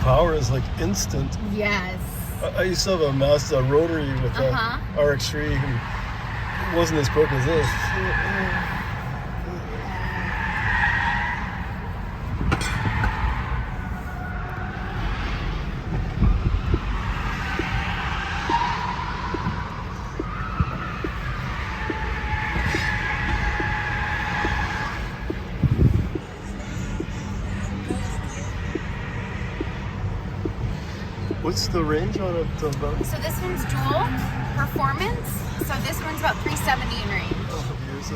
power is like instant. Yes. I used to have a Mazda rotary with a RX-3. And it wasn't as quick as this. What's the range on it? So this one's dual performance. So this one's about 370 in range. Oh,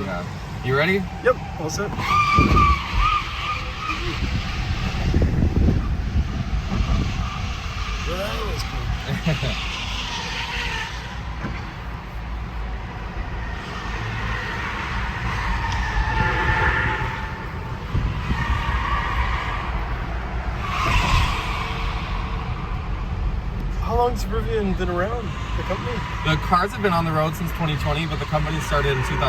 yeah. You ready? Yep, all set. That was cool. How long's Rivian been around, the company? The cars have been on the road since 2020, but the company started in 2009. Oh,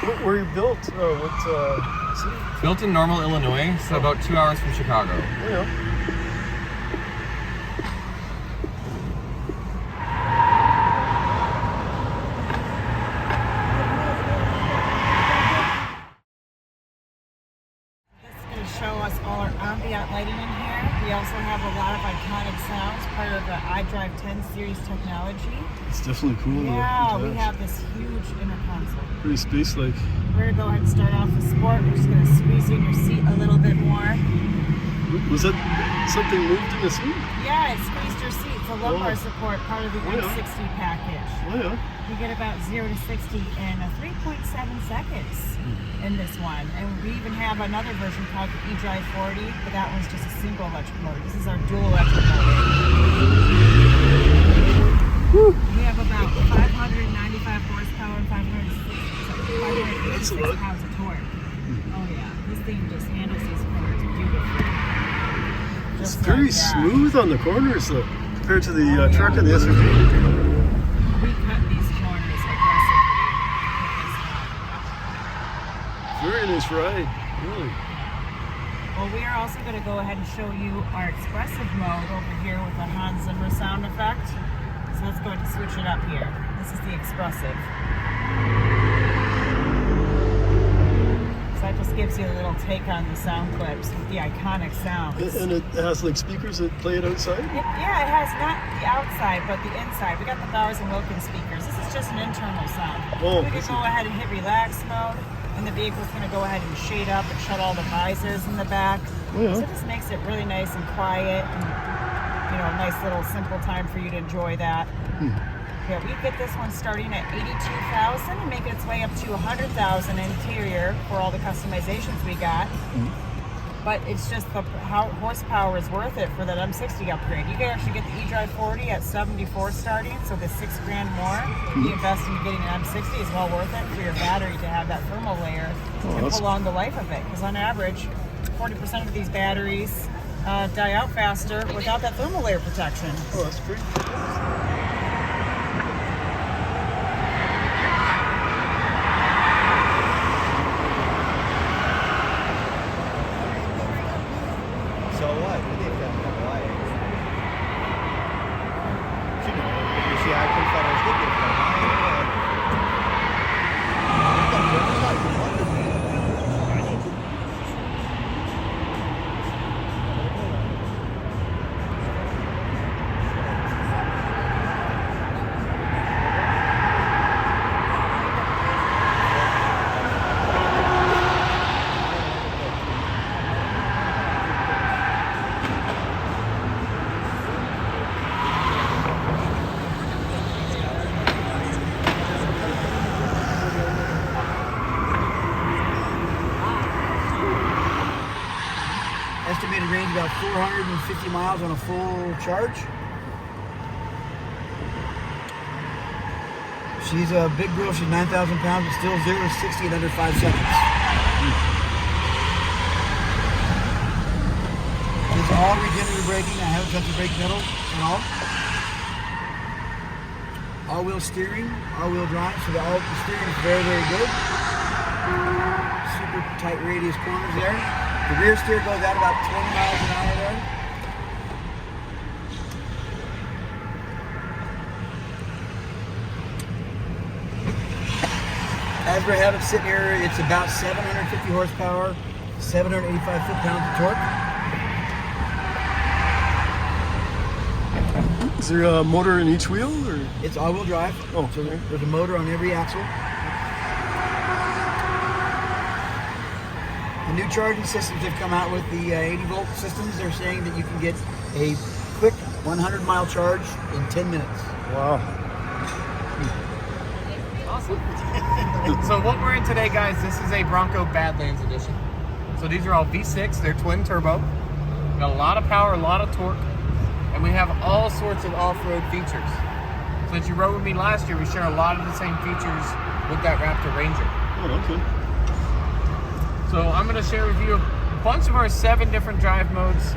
okay. Where you built? What city? Built in Normal, Illinois, so about 2 hours from Chicago. Oh, yeah. Show us all our ambient lighting in here. We also have a lot of iconic sounds, part of the iDrive 10 series technology. It's definitely cool. Yeah, we have this huge inner console. Pretty space-like. We're gonna go ahead and start off with sport. We're just gonna squeeze in your seat a little bit more. Was that something moved in the seat? Yeah, it squeezed your seat. It's a lumbar support, part of the M60 package. Oh yeah. You get about 0 to 60 in 3.7 seconds in this one. And we even have another version called the eDrive 40, but that one's just a single electric motor. This is our dual electric motor. We have about 595 horsepower and 586 pounds of torque. Oh yeah, this thing just handles these corners beautifully. It's very smooth on the corners though, compared to the truck and the SUV. We cut these corners aggressively. Very nice ride, really. Well, we are also going to go ahead and show you our expressive mode over here with the Hans Zimmer sound effect. So let's go ahead and switch it up here. This is the expressive. So that just gives you a little take on the sound clips with the iconic sounds. And it has like speakers that play it outside? Yeah, it has not the outside, but the inside. We got the Bowers & Wilkins speakers. This is just an internal sound. Oh, we can go ahead and hit relax mode, and the vehicle's going to go ahead and shade up and shut all the visors in the back. Oh, yeah. So this makes it really nice and quiet, and a nice little simple time for you to enjoy that. Yeah, we get this one starting at $82,000 and make its way up to $100,000 interior for all the customizations we got. But it's just the horsepower is worth it for that M60 upgrade. You can actually get the eDrive 40 at $74,000 starting, so the $6,000 more you invest in getting an M60 is well worth it for your battery to have that thermal layer to prolong the life of it. Because on average, 40% of these batteries die out faster without that thermal layer protection. Oh, that's great. So what? We did that why? You know, you see, I can find out what estimated range about 450 miles on a full charge. She's a big girl. She's 9,000 pounds, but still 0 to 60 in under 5 seconds. It's all regenerative braking. I haven't touched the brake pedal at all. all-wheel steering, all-wheel drive, so the steering is very, very good. Super tight radius corners there. The rear steer goes out about 20 miles an hour there. As we have it sitting here, it's about 750 horsepower, 785 foot-pounds of torque. Is there a motor in each wheel, or? It's all-wheel drive. Oh, so okay. There's a motor on every axle. The new charging systems have come out with the 80-volt systems. They're saying that you can get a quick 100-mile charge in 10 minutes. Wow. Awesome. So what we're in today, guys, this is a Bronco Badlands edition. So these are all V6, they're twin turbo. Got a lot of power, a lot of torque, and we have all sorts of off-road features. So as you rode with me last year, we share a lot of the same features with that Raptor Ranger. Oh, okay. So I'm going to share with you a bunch of our 7 different drive modes,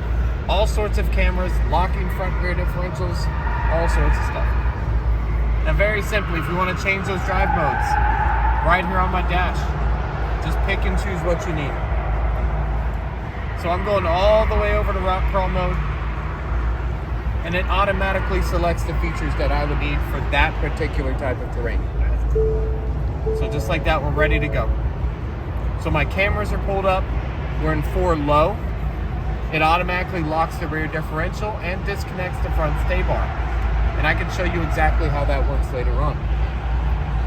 all sorts of cameras, locking front rear differentials, all sorts of stuff. Now very simply, if you want to change those drive modes, right here on my dash, just pick and choose what you need. So I'm going all the way over to Rock Crawl mode, and it automatically selects the features that I would need for that particular type of terrain. So just like that, we're ready to go. So my cameras are pulled up, we're in 4 low. It automatically locks the rear differential and disconnects the front stay bar. And I can show you exactly how that works later on.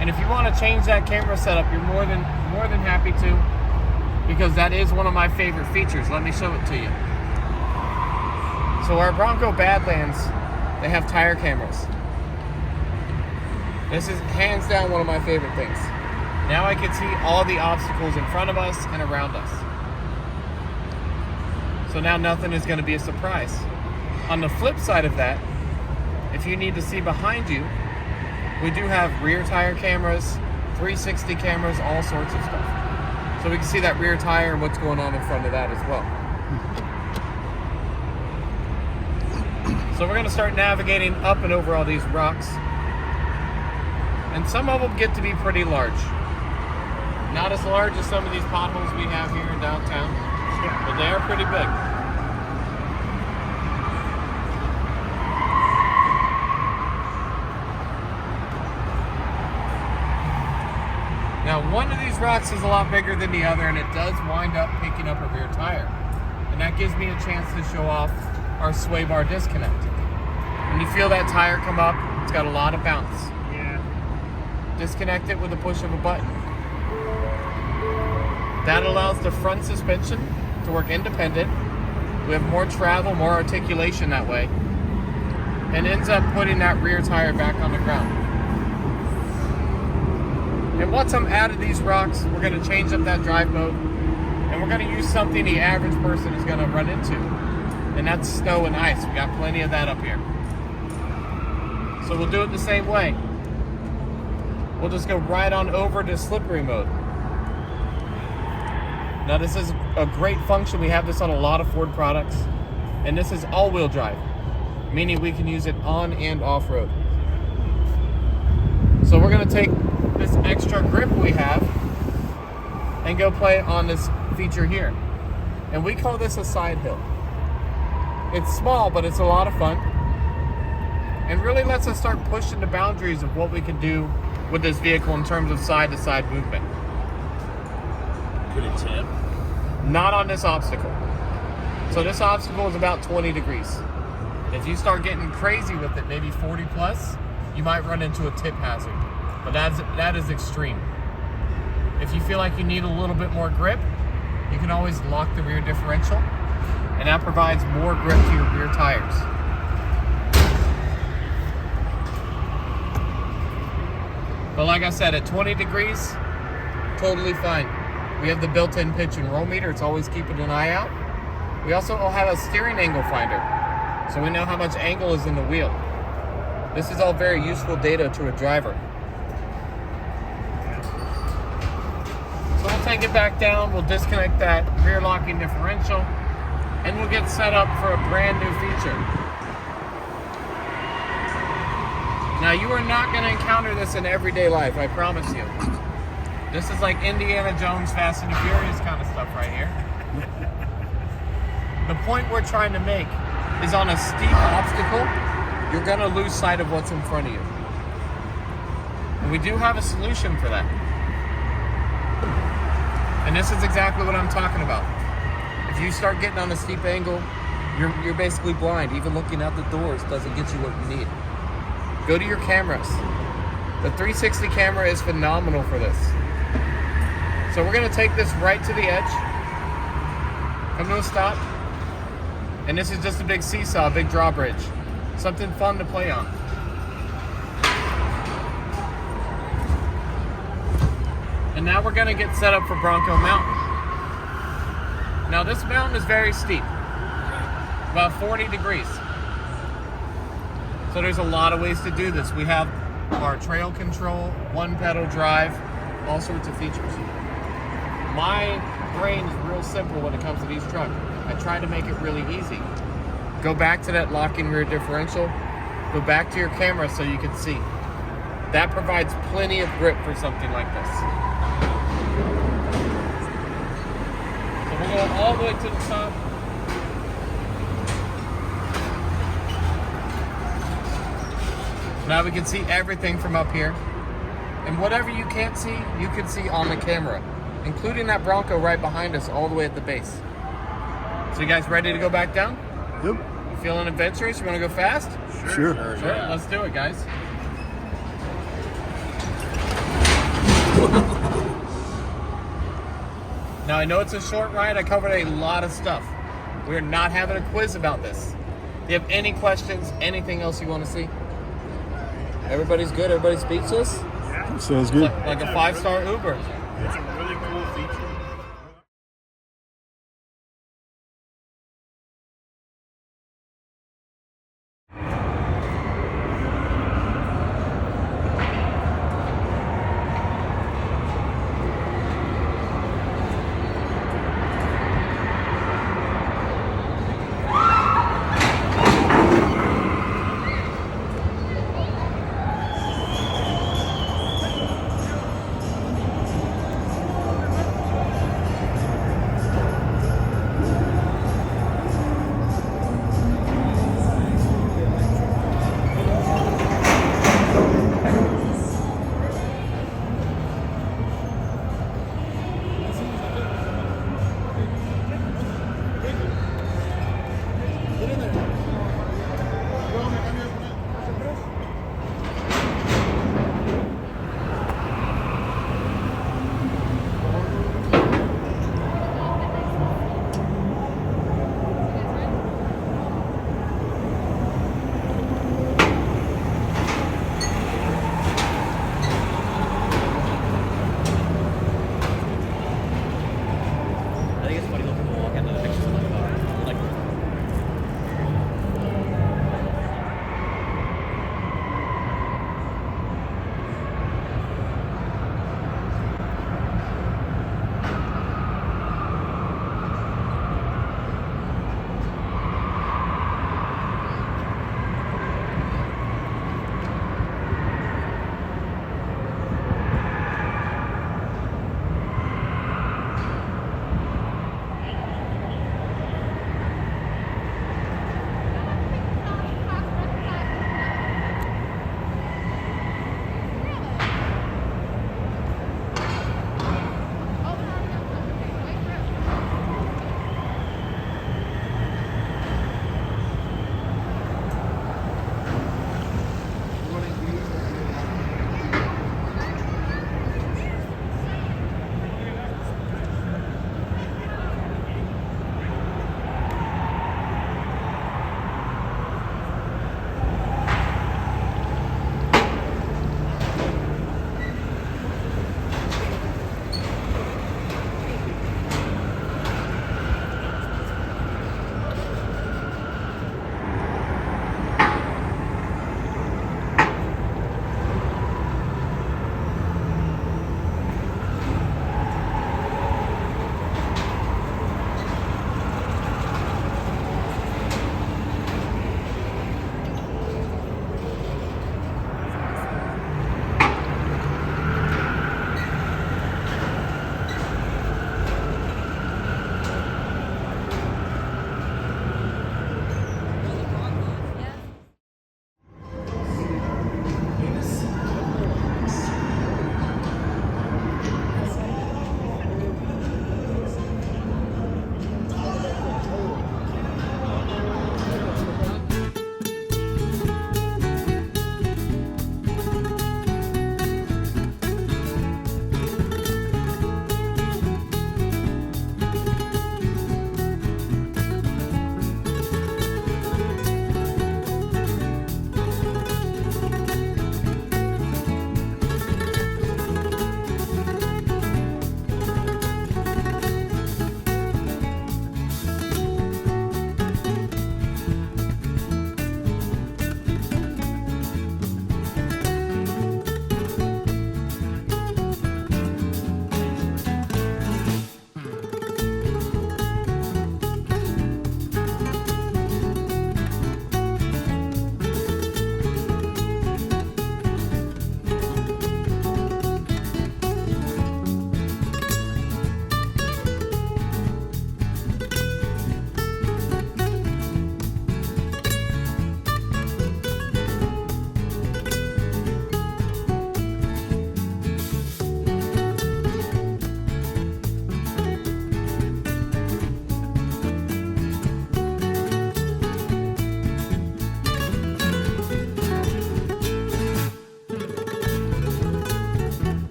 And if you want to change that camera setup, you're more than happy to, because that is one of my favorite features. Let me show it to you. So our Bronco Badlands, they have tire cameras. This is hands down one of my favorite things. Now I can see all the obstacles in front of us and around us. So now nothing is going to be a surprise. On the flip side of that, if you need to see behind you, we do have rear tire cameras, 360 cameras, all sorts of stuff. So we can see that rear tire and what's going on in front of that as well. So we're going to start navigating up and over all these rocks. And some of them get to be pretty large. Not as large as some of these potholes we have here in downtown, but they are pretty big. Now, one of these rocks is a lot bigger than the other, and it does wind up picking up a rear tire. And that gives me a chance to show off our sway bar disconnect. When you feel that tire come up, it's got a lot of bounce. Yeah. Disconnect it with the push of a button. That allows the front suspension to work independent. We have more travel, more articulation that way, and ends up putting that rear tire back on the ground. And once I'm out of these rocks, we're going to change up that drive mode, and we're going to use something the average person is going to run into, and that's snow and ice. We got plenty of that up here. So we'll do it the same way. We'll just go right on over to slippery mode. Now this is a great function. We have this on a lot of Ford products, and this is all-wheel drive, meaning we can use it on and off-road. So we're going to take this extra grip we have and go play on this feature here. And we call this a side hill. It's small, but it's a lot of fun, and really lets us start pushing the boundaries of what we can do with this vehicle in terms of side-to-side movement. Could it tip? Not on this obstacle. So this obstacle is about 20 degrees. If you start getting crazy with it, maybe 40 plus, you might run into a tip hazard. But that is extreme. If you feel like you need a little bit more grip, you can always lock the rear differential, and that provides more grip to your rear tires. But like I said, at 20 degrees, totally fine. We have the built-in pitch and roll meter. It's always keeping an eye out. We also have a steering angle finder, so we know how much angle is in the wheel. This is all very useful data to a driver. So we'll take it back down, we'll disconnect that rear locking differential, and we'll get set up for a brand new feature. Now, you are not going to encounter this in everyday life, I promise you. This is like Indiana Jones, Fast and the Furious kind of stuff right here. The point we're trying to make is on a steep obstacle, you're going to lose sight of what's in front of you. And we do have a solution for that. And this is exactly what I'm talking about. If you start getting on a steep angle, you're basically blind. Even looking out the doors doesn't get you what you need. Go to your cameras. The 360 camera is phenomenal for this. So we're going to take this right to the edge. Come to a stop. And this is just a big seesaw, a big drawbridge. Something fun to play on. And now we're going to get set up for Bronco Mountain. Now this mountain is very steep. About 40 degrees. So there's a lot of ways to do this. We have our trail control, one pedal drive, all sorts of features. My brain is real simple when it comes to these trucks. I try to make it really easy. Go back to that locking rear differential. Go back to your camera so you can see. That provides plenty of grip for something like this. So we'll go all the way to the top. Now we can see everything from up here. And whatever you can't see, you can see on the camera, including that Bronco right behind us all the way at the base. So you guys ready to go back down? Yep. You feeling adventurous? You want to go fast? Sure. Sure. Let's do it, guys. Now I know it's a short ride. I covered a lot of stuff. We're not having a quiz about this. Do you have any questions? Anything else you want to see? Everybody's good? Everybody's speechless? Sounds good. Like a 5-star Uber. It's a really cool feature.